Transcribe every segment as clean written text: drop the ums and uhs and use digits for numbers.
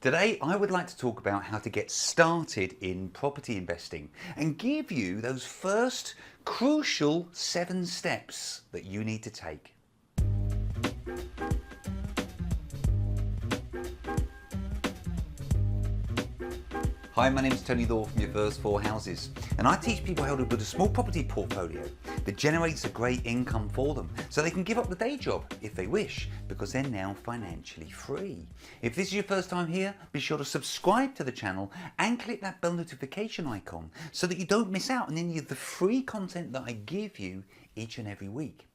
Today, I would like to talk about how to get started in property investing and give you those first crucial 7 steps that you need to take. Hi, my name is Tony Law from Your First 4 Houses, and I teach people how to build a small property portfolio that generates a great income for them so they can give up the day job if they wish, because they're now financially free. If this is your first time here, be sure to subscribe to the channel and click that bell notification icon so that you don't miss out on any of the free content that I give you each and every week.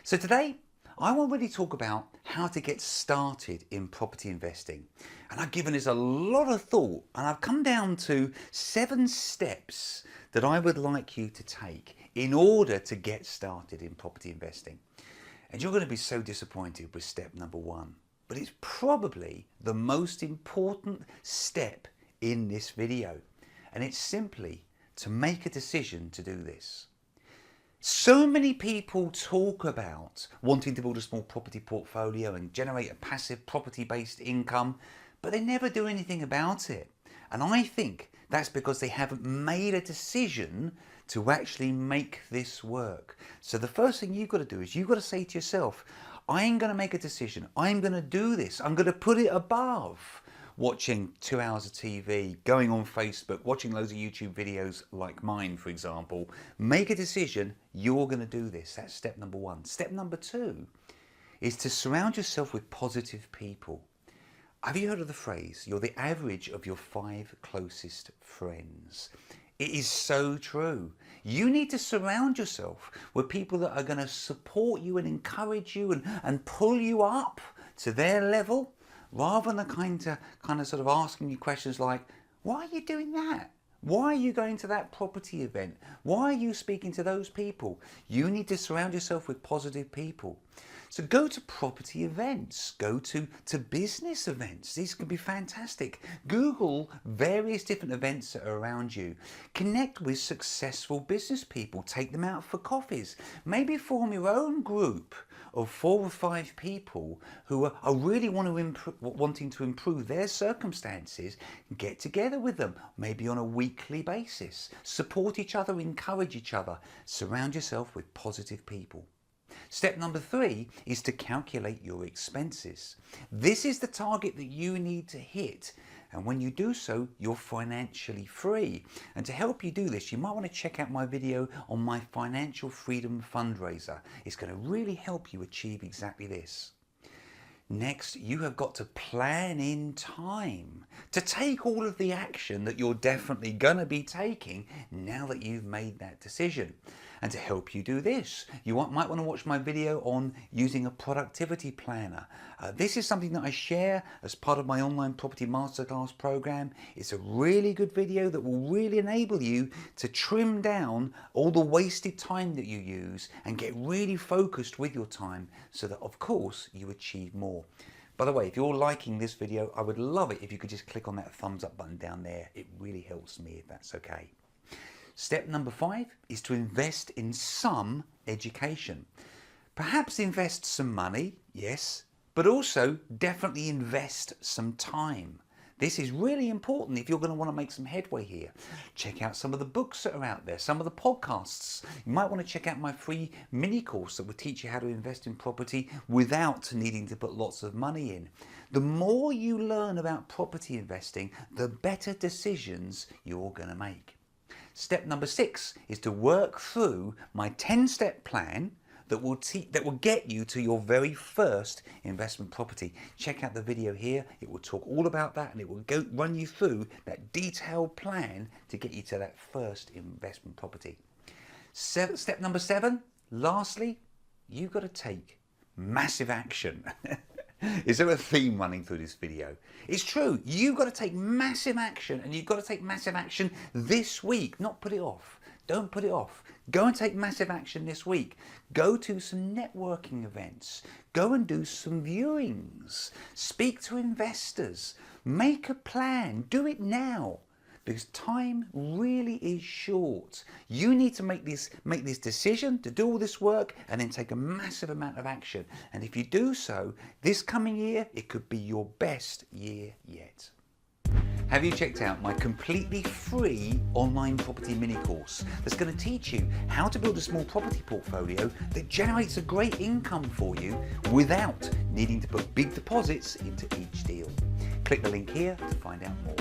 So today, I want to really talk about how to get started in property investing. And I've given this a lot of thought, and I've come down to 7 steps that I would like you to take in order to get started in property investing. And you're going to be so disappointed with step number 1, but it's probably the most important step in this video. And it's simply to make a decision to do this. So many people talk about wanting to build a small property portfolio and generate a passive property-based income, but they never do anything about it. And I think that's because they haven't made a decision to actually make this work. So the first thing you've got to do is you've got to say to yourself, I'm going to make a decision. I'm going to do this. I'm going to put it above watching 2 hours of TV, going on Facebook, watching loads of YouTube videos like mine, for example. Make a decision, you're going to do this. That's step number 1. Step number 2 is to surround yourself with positive people. Have you heard of the phrase, you're the average of your 5 closest friends? It is so true. You need to surround yourself with people that are going to support you and encourage you and pull you up to their level, rather than kind of sort of asking you questions like, why are you doing that? Why are you going to that property event? Why are you speaking to those people? You need to surround yourself with positive people. So go to property events, go to business events. These can be fantastic. Google various different events that are around you. Connect with successful business people. Take them out for coffees. Maybe form your own group of 4 or 5 people who are really wanting to improve their circumstances. Get together with them, maybe on a weekly basis. Support each other, encourage each other. Surround yourself with positive people. Step number 3 is to calculate your expenses. This is the target that you need to hit. And when you do so, you're financially free. And to help you do this, you might want to check out my video on my Financial Freedom Fundraiser. It's going to really help you achieve exactly this. Next, you have got to plan in time to take all of the action that you're definitely going to be taking now that you've made that decision. And to help you do this, you might want to watch my video on using a productivity planner. This is something that I share as part of my online property masterclass program. It's a really good video that will really enable you to trim down all the wasted time that you use and get really focused with your time so that, of course, you achieve more. By the way, if you're liking this video, I would love it if you could just click on that thumbs up button down there. It really helps me if that's okay. Step number 5 is to invest in some education. Perhaps invest some money, yes, but also definitely invest some time. This is really important if you're going to want to make some headway here. Check out some of the books that are out there, some of the podcasts. You might want to check out my free mini course that will teach you how to invest in property without needing to put lots of money in. The more you learn about property investing, the better decisions you're going to make. Step number 6 is to work through my 10-step plan that will get you to your very first investment property. Check out the video here. It will talk all about that, and it will run you through that detailed plan to get you to that first investment property. Step number 7, lastly, you've got to take massive action. Is there a theme running through this video? It's true. You've got to take massive action, and you've got to take massive action this week, not put it off. Don't put it off. Go and take massive action this week. Go to some networking events. Go and do some viewings. Speak to investors. Make a plan. Do it now, because time really is short. You need to make this decision to do all this work and then take a massive amount of action. And if you do so, this coming year, it could be your best year yet. Have you checked out my completely free online property mini course that's going to teach you how to build a small property portfolio that generates a great income for you without needing to put big deposits into each deal? Click the link here to find out more.